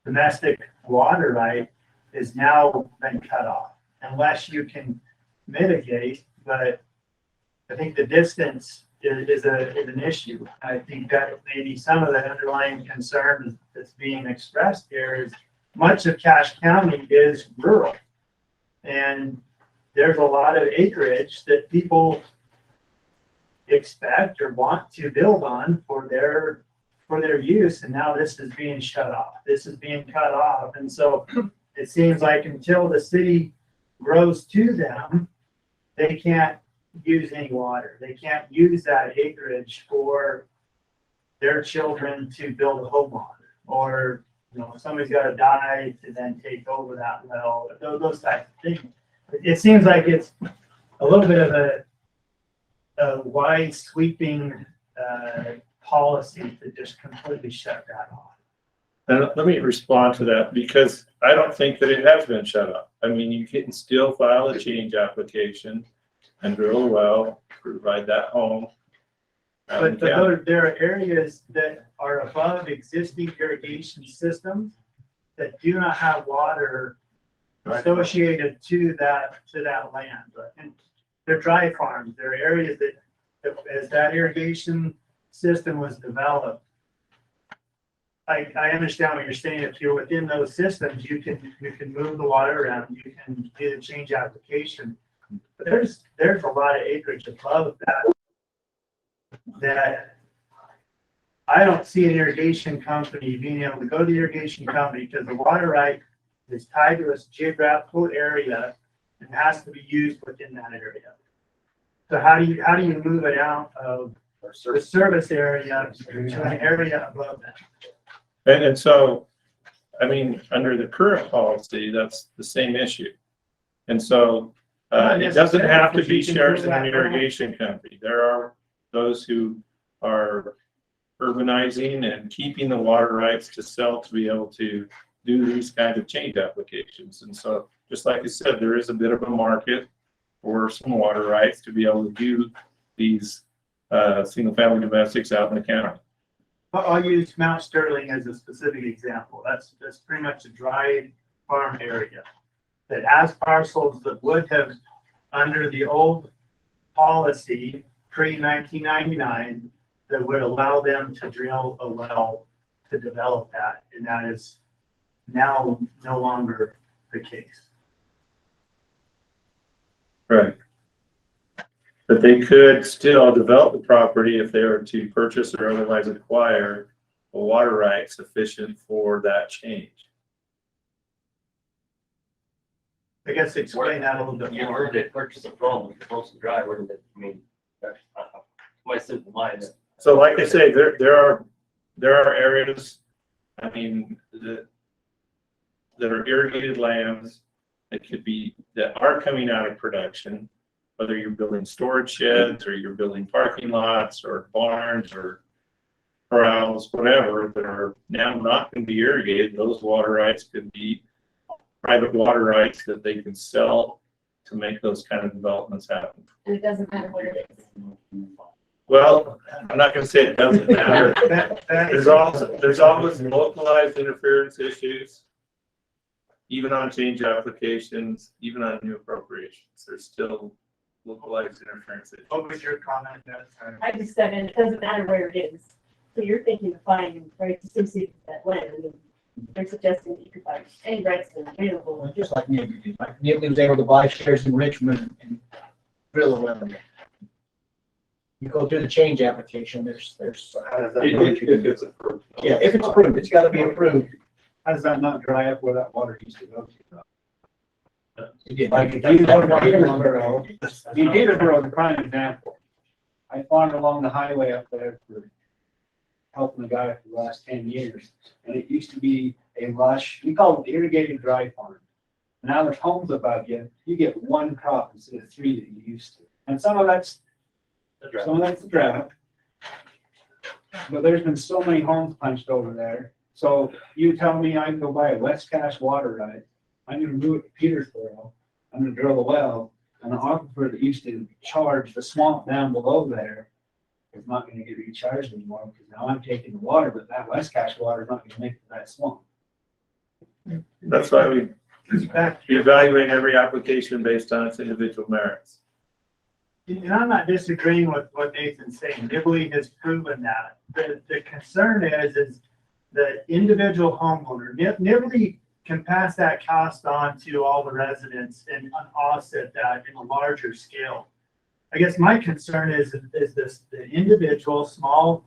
domestic water right is now been cut off unless you can mitigate. But I think the distance is an issue. I think that maybe some of the underlying concern that's being expressed here is much of Cache County is rural, and there's a lot of acreage that people expect or want to build on for their use, and now this is being shut off. This is being cut off, and so it seems like until the city grows to them, they can't use any water. They can't use that acreage for their children to build a home on, or you know, somebody's gotta die to then take over that well, those types of things. It seems like it's a little bit of a wide sweeping, policy to just completely shut that off. And let me respond to that, because I don't think that it has been shut off. I mean, you can still file a change application and drill a well, provide that home. But there are areas that are above existing irrigation systems that do not have water associated to that land. And they're dry farms. There are areas that, as that irrigation system was developed, I understand what you're saying. If you're within those systems, you can move the water around, you can do the change application. But there's a lot of acreage above that I don't see an irrigation company being able to go to the irrigation company, because the water right is tied to a geographical area and has to be used within that area. So how do you move it out of the service area to an area above that? And so, I mean, under the current policy, that's the same issue. And so, it doesn't have to be shared in an irrigation company. There are those who are urbanizing and keeping the water rights to sell to be able to do these kind of change applications. And so, just like I said, there is a bit of a market for some water rights to be able to do these single family domestics out in the county. I'll use Mount Sterling as a specific example. That's pretty much a dry farm area that has parcels that would have, under the old policy, pre-1999, that would allow them to drill a well to develop that. And that is now no longer the case. Right. But they could still develop the property if they were to purchase or otherwise acquire a water right sufficient for that change. I guess explain that a little bit Yeah, more. where did they purchase it from? If it's supposed to dry, where did it, I mean, my simple mind. So like I say, there are areas, I mean, that are irrigated lands that could be, that are coming out of production, whether you're building storage sheds or you're building parking lots or barns or corrals, whatever, that are now not going to be irrigated. Those water rights could be private water rights that they can sell to make those kind of developments happen. And it doesn't matter what it is. Well, I'm not going to say it doesn't matter. There's always localized interference issues, even on change applications, even on new appropriations. There's still localized interference issues. What was your comment? I just said, and it doesn't matter where it is. So you're thinking of finding rights associated with that land. I mean, they're suggesting that you could find any rights that are available. Just like Nibley, Nibley was able to buy shares in Richmond and drill a well. You go through the change application, there's. How does that? If it's approved. Yeah, if it's approved, it's gotta be approved. How does that not dry up where that water used to go to? Like Peterborough is a prime example. I farmed along the highway up there for helping the guy for the last 10 years. And it used to be a lush, we call it the irrigated dry farm. Now there's homes above you, you get one crop instead of 3 that you used to. And some of that's the drought. But there's been so many homes punched over there. So you tell me I can go buy a West Cache water right. I'm gonna move it to Petersboro. I'm gonna drill a well, and the aquifer that used to charge the swamp down below there is not gonna get recharged anymore, because now I'm taking the water, but that West Cache water is not gonna make it to that swamp. That's why we evaluate every application based on its individual merits. And I'm not disagreeing with what Nathan's saying. Nibley has proven that. The concern is the individual homeowner. Nibley can pass that cost on to all the residents and offset that in a larger scale. I guess my concern is the individual small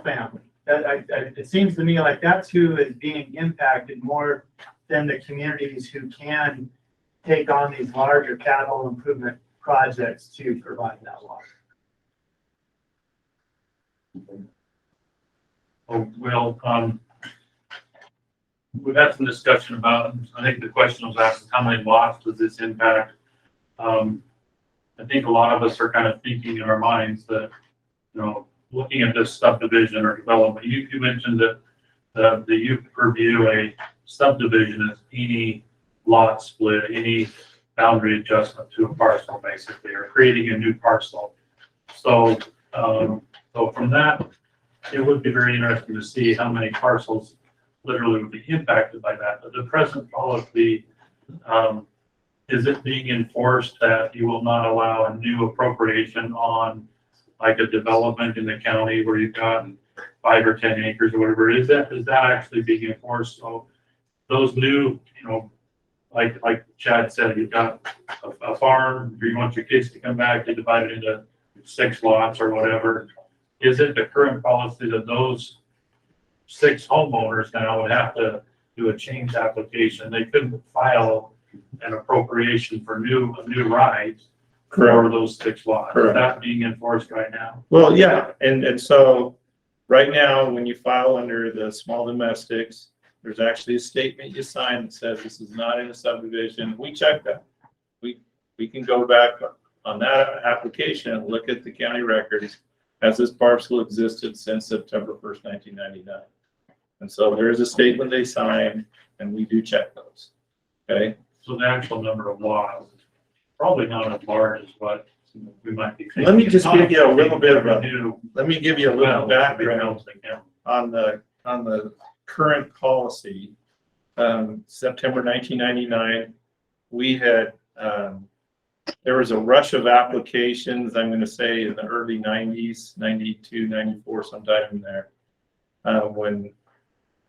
family. It seems to me like that's who is being impacted more than the communities who can take on these larger capital improvement projects to provide that water. Oh, well, we've had some discussion about, I think the question was asked, how many lots does this impact? I think a lot of us are kind of thinking in our minds that, you know, looking at this subdivision or development, you mentioned that you review a subdivision as any lot split, any boundary adjustment to a parcel, basically, or creating a new parcel. So, so from that, it would be very interesting to see how many parcels literally would be impacted by that. But the present policy, is it being enforced that you will not allow a new appropriation on like a development in the county where you've got 5 or 10 acres or whatever? Is that actually being enforced? So those new, you know, like Chad said, you've got a farm, you want your kids to come back, you divide it into 6 lots or whatever. Is it the current policy that those 6 homeowners now would have to do a change application? They couldn't file an appropriation for a new right for those 6 lots. Is that being enforced right now? Well, yeah, and so right now, when you file under the small domestics, there's actually a statement you sign that says this is not in a subdivision. We check that. We can go back on that application and look at the county records. Has this parcel existed since September 1st, 1999? And so there is a statement they sign, and we do check those. Okay. So the actual number of lots, probably not as large as what we might be thinking. Let me just give you a little bit of a background on the current policy. September 1999, we had, there was a rush of applications, I'm going to say in the early 90s, 92, 94, sometime in there,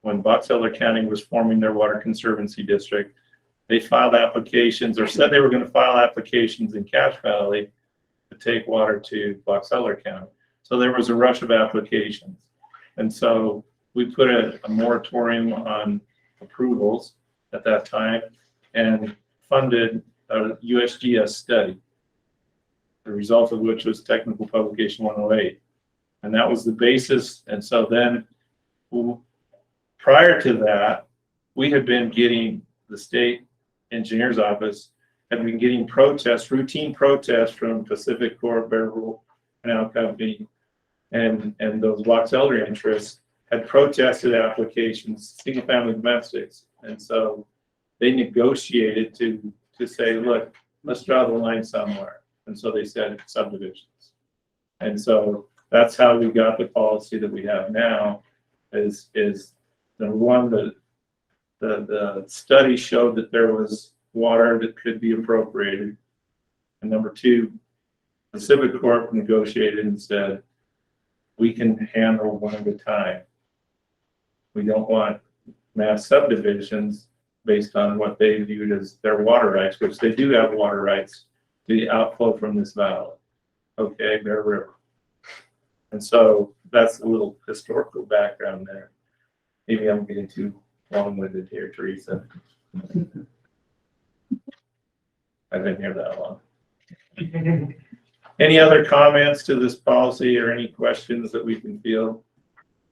when Box Elder County was forming their water conservancy district. They filed applications or said they were going to file applications in Cache Valley to take water to Box Elder County. So there was a rush of applications. And so we put a moratorium on approvals at that time and funded a USGS study, the result of which was Technical Publication 108. And that was the basis. And so then prior to that, we had been getting, the state engineer's office had been getting protests, routine protests from Pacific Corp, Bear River Canal Company, and those Box Elder interests had protested applications, single family domestics. And so they negotiated to say, look, let's draw the line somewhere. And so they said subdivisions. And so that's how we got the policy that we have now, is the one that the study showed that there was water that could be appropriated. And number 2, Pacific Corp negotiated and said, we can handle one at a time. We don't want mass subdivisions based on what they viewed as their water rights, which they do have water rights to the outflow from this valley. Okay, Bear River. And so that's a little historical background there. Maybe I'm getting too long-winded here, Teresa. I've been here that long. Any other comments to this policy or any questions that we can field?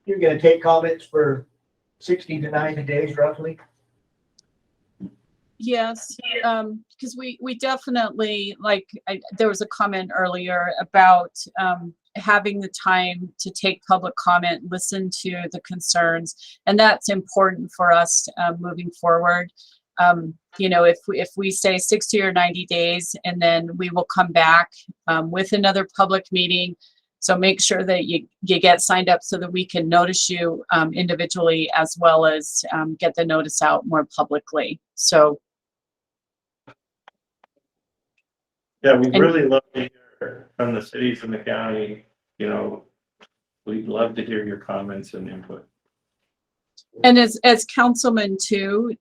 You're gonna take comments for 60 to 90 days roughly? Yes, because we definitely, like, there was a comment earlier about having the time to take public comment, listen to the concerns, and that's important for us moving forward. You know, if we say 60 or 90 days, and then we will come back with another public meeting. So make sure that you get signed up so that we can notice you individually, as well as get the notice out more publicly. So. Yeah, we'd really love to hear from the cities and the county. You know, we'd love to hear your comments and input. And as councilmen too,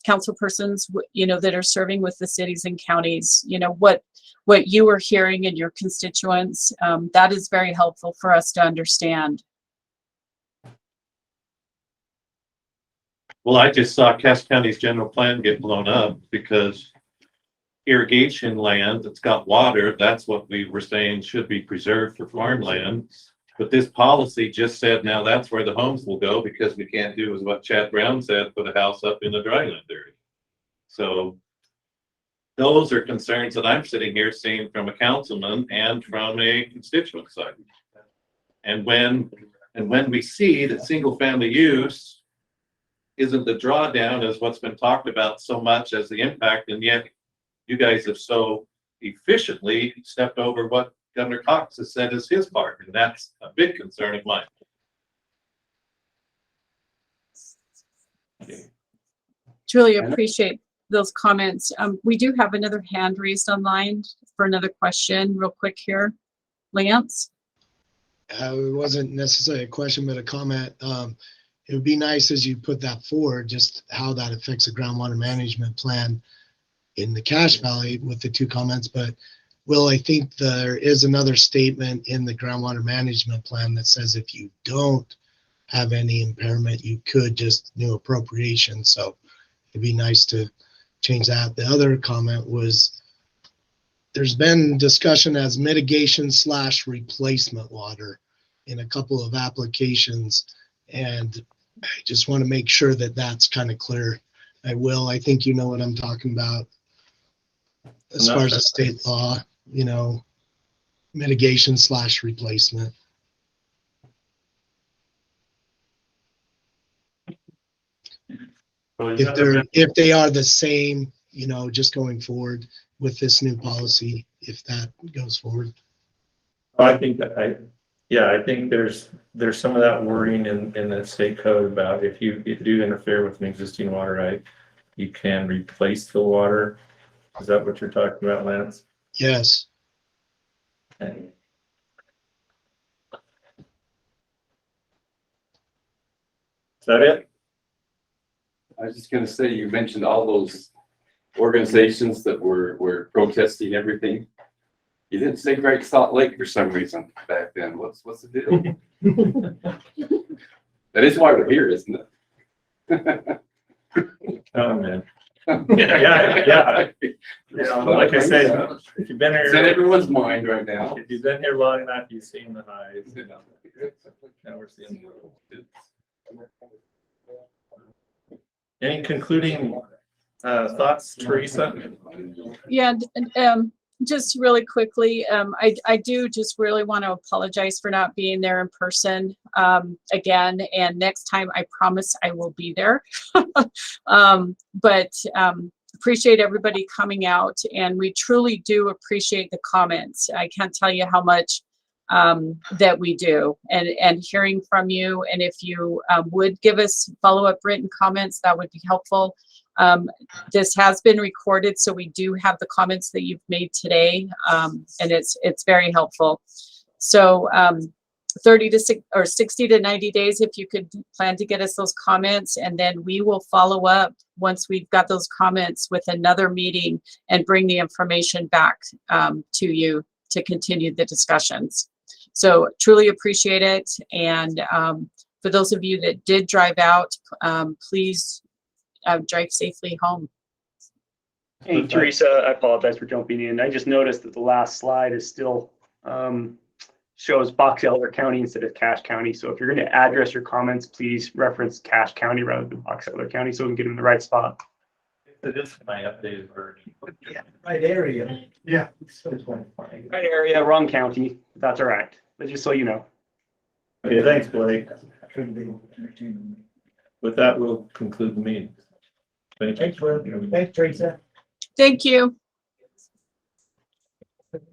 council persons, you know, that are serving with the cities and counties, you know, what you are hearing in your constituents, that is very helpful for us to understand. Well, I just saw Cass County's general plan get blown up because irrigation land that's got water, that's what we were saying should be preserved for farmland. But this policy just said now that's where the homes will go because we can't do is what Chad Brown said, put a house up in the dryland area. So those are concerns that I'm sitting here seeing from a councilman and from a constituent side. And when we see that single family use isn't the drawdown as what's been talked about so much as the impact, and yet you guys have so efficiently stepped over what Governor Cox has said is his part, and that's a big concern of mine. Truly appreciate those comments. We do have another hand raised online for another question real quick here. Lance? It wasn't necessarily a question, but a comment. It would be nice as you put that forward, just how that affects the groundwater management plan in the Cache Valley with the two comments. But Will, I think there is another statement in the groundwater management plan that says if you don't have any impairment, you could just new appropriation. So it'd be nice to change that. The other comment was there's been discussion as mitigation/replacement water in a couple of applications. And I just want to make sure that that's kind of clear. I think you know what I'm talking about. As far as the state law, mitigation/replacement. If they are the same, just going forward with this new policy, if that goes forward. I think that I think there's some of that wording in the state code about if you do interfere with an existing water right, you can replace the water. Is that what you're talking about, Lance? Yes. Okay. Is that it? I was just gonna say, you mentioned all those organizations that were protesting everything. You didn't say Great Salt Lake for some reason back then. What's the deal? That is why we're here, isn't it? Oh, man. Yeah. Like I said, if you've been It's in here, everyone's mind right now. if you've been here long enough, you've seen the highs. Now we're seeing the lows. Any concluding thoughts, Teresa? Yeah, just really quickly, I do just really want to apologize for not being there in person again. And next time, I promise I will be there. But appreciate everybody coming out, and we truly do appreciate the comments. I can't tell you how much that we do, and hearing from you. And if you would give us follow-up written comments, that would be helpful. This has been recorded, so we do have the comments that you've made today, and it's very helpful. So 60 to 90 days, if you could plan to get us those comments, and then we will follow up once we've got those comments with another meeting and bring the information back to you to continue the discussions. So truly appreciate it. And for those of you that did drive out, please drive safely home. Hey, Teresa, I apologize for jumping in. I just noticed that the last slide is still shows Box Elder County instead of Cache County. So if you're going to address your comments, please reference Cache County rather than Box Elder County so we can get them in the right spot. It is my updated version. Yeah, right area. Yeah. Right area, wrong county. That's all right. But just so you know. Okay, thanks, Blake. With that, we'll conclude the meeting. Thank you. Thanks, Will. Thanks, Teresa. Thank you. Thank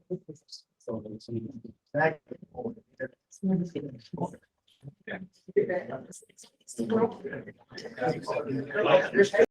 you.